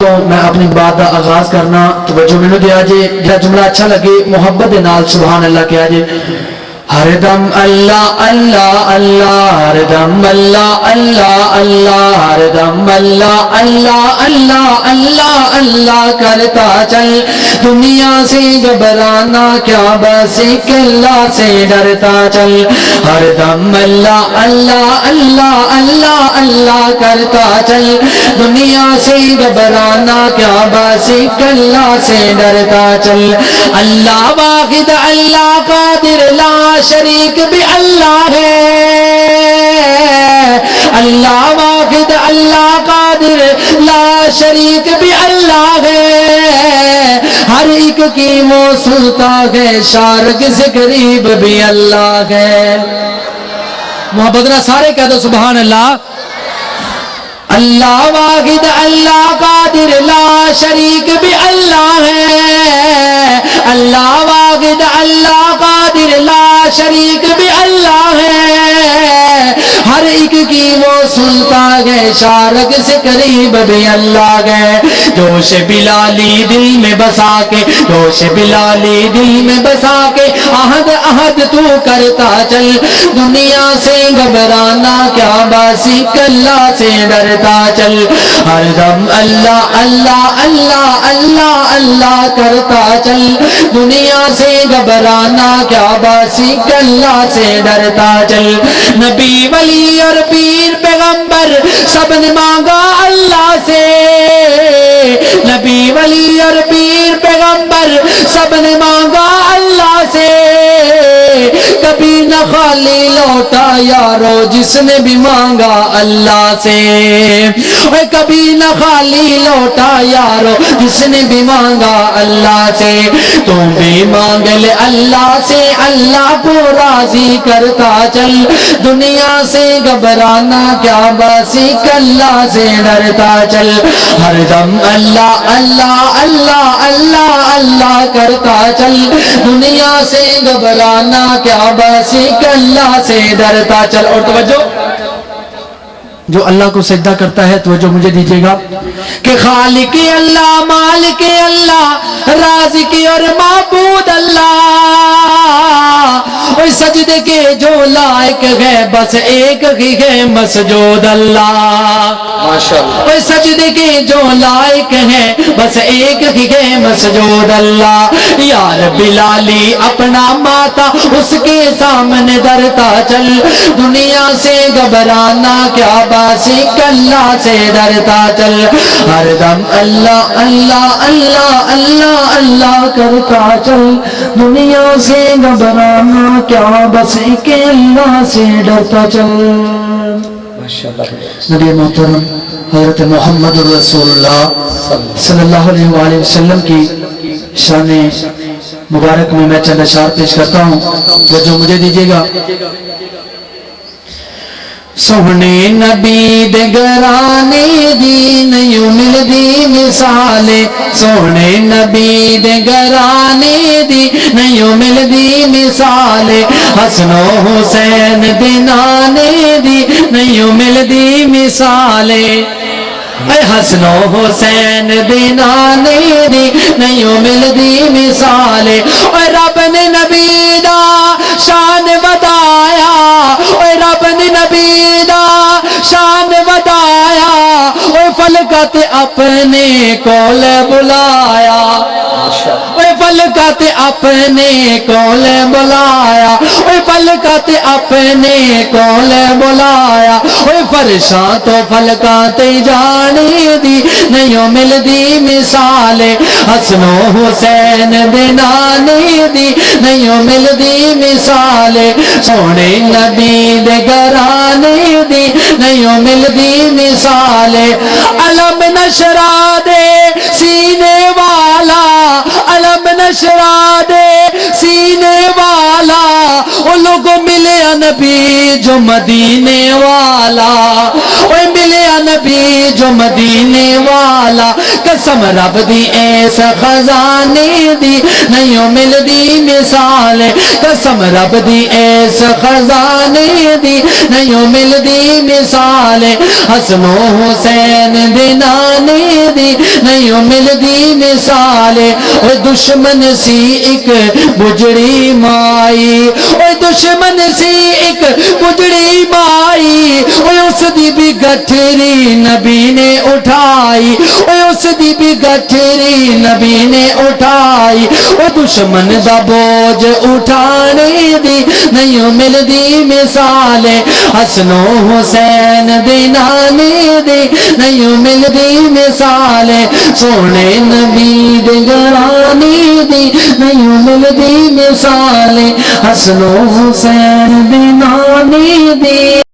تو میں اپنی بات کا آغاز کرنا توجہ مینوں دیا جے جڑا جملہ اچھا لگے محبت دے نال سبحان اللہ کہا جے ہر دم اللہ اللہ اللہ ہر دم اللہ اللہ اللہ ہر دم اللہ اللہ اللہ اللہ اللہ کرتا چل دنیا سے گھبرانا کیا بس ایک اللہ سے ڈرتا چل ہر دم اللہ اللہ اللہ اللہ اللہ کرتا چل دنیا سے گھبرانا کیا بس ایک اللہ سے ڈرتا چل اللہ واحد اللہ قادر لا شریک بھی اللہ ہے اللہ واحد اللہ قادر لا شریک بھی اللہ ہے ہر ایک کی وہ سلطا ہے شارک سے قریب بھی اللہ ہے محبت نہ سارے کہہ دو سبحان اللہ اللہ واحد اللہ قادر لا شریک بھی اللہ ہے اللہ واحد اللہ قادر لا شریک بھی اللہ ہے ہر ایک کی وہ سنتا ہے شارک سے قریب بھی اللہ ہے جوش بلالی دل میں بسا کے جوش بلالی دل میں بسا کے عہد عہد تو کرتا چل دنیا سے گھبرانا کیا بس ایک اللہ سے ڈرتا چل ہر دم اللہ اللہ اللہ اللہ اللہ کرتا چل دنیا سے گھبرانا کیا بس ایک اللہ سے ڈرتا چل نبی ولی اور پیر پیغمبر سب نے مانگا اللہ سے نبی ولی اور پیر پیغمبر سب نے مانگا اللہ سے کبھی نہ خالی لوٹا یارو جس نے بھی مانگا اللہ سے کبھی نہ خالی لوٹا یارو جس نے بھی مانگا اللہ سے تم بھی مانگ لے اللہ سے اللہ کو راضی کرتا چل دنیا سے گھبرانا کیا بس ایک اللہ سے ڈرتا چل ہر دم اللہ اللہ اللہ اللہ اللہ کرتا چل دنیا سے گھبرانا کیا بس ایک اللہ سے ڈرتا چل اور توجہ جو اللہ کو سجدہ کرتا ہے توجہ مجھے دیجیے گا کہ خالق اللہ مالک اللہ رازق اور معبود اللہ سجدے کے جو لائق ہے بس ایک ہی ہے مسجود اللہ ماشاءاللہ سجدے کے جو لائق ہے بس ایک ہی ہے مسجود اللہ یار بلالی اپنا ماتا اس کے سامنے درتا چل دنیا سے گھبرانا کیا بس ایک اللہ سے ڈرتا چل ہر دم اللہ اللہ اللہ اللہ اللہ کرتا چل دنیا سے گھبرانا کیا بس ایک اللہ سے ڈرتا چل نبی محترم حضرت محمد رسول اللہ صلی اللہ علیہ وآلہ وسلم کی شان مبارک میں میں چند اشعار پیش کرتا ہوں جو مجھے دیجیے گا سونے نبی دے گرانے دی نیو مل دی مثالے سونے نبی دے گرانے دی نیو مل دی مثالے حسن و حسین دے نانے دی نیو مل دی مثالے حسن و حسین دے نانے دی نیو مل دی مثالے رب نے نبی دا شان ودایا رب نے نبی دا شان ودایا فلکت اپنے کول بلایا فلکت اپنے کول بلایا فلکت اپنے کول بلایا فرشاں تو فلکات جانے دی نہیں مل دی مثالے حسن و حسین دے نانے دی نہیں مل دی مثالے سونے نبی دے گرانے دی نہیں مل دی مثالے علم نشرا دے سینے والا علم نشرا دے سینے والا وہ لوگ ملے نبی جو مدینے والا وہ ملے نبی جو مدینے والا قسم رب دی ایس خزانے دی نہیں ملدی مثال قسم رب دی ایس خزانے دی نہیں ملدی مثال حسن و حسین دی نانے دی نہیں ملدی مثال اوے دشمن سی ایک بجڑی مائی اوے دشمن سی ایک بجڑی مائی اوے اس دی بھی گٹھری نبی نے اٹھائی اوے اس دی بھی گٹھری نبی نے اٹھائی اوے دشمن دا بوجھ اٹھانے دی نہیں ملدی مثال حسن و حسین دی نانے دی نہیں ملدی مثال سونے نبی دی گھرانے دی نہیں ملدی مثال حسن و حسین دی نانے دی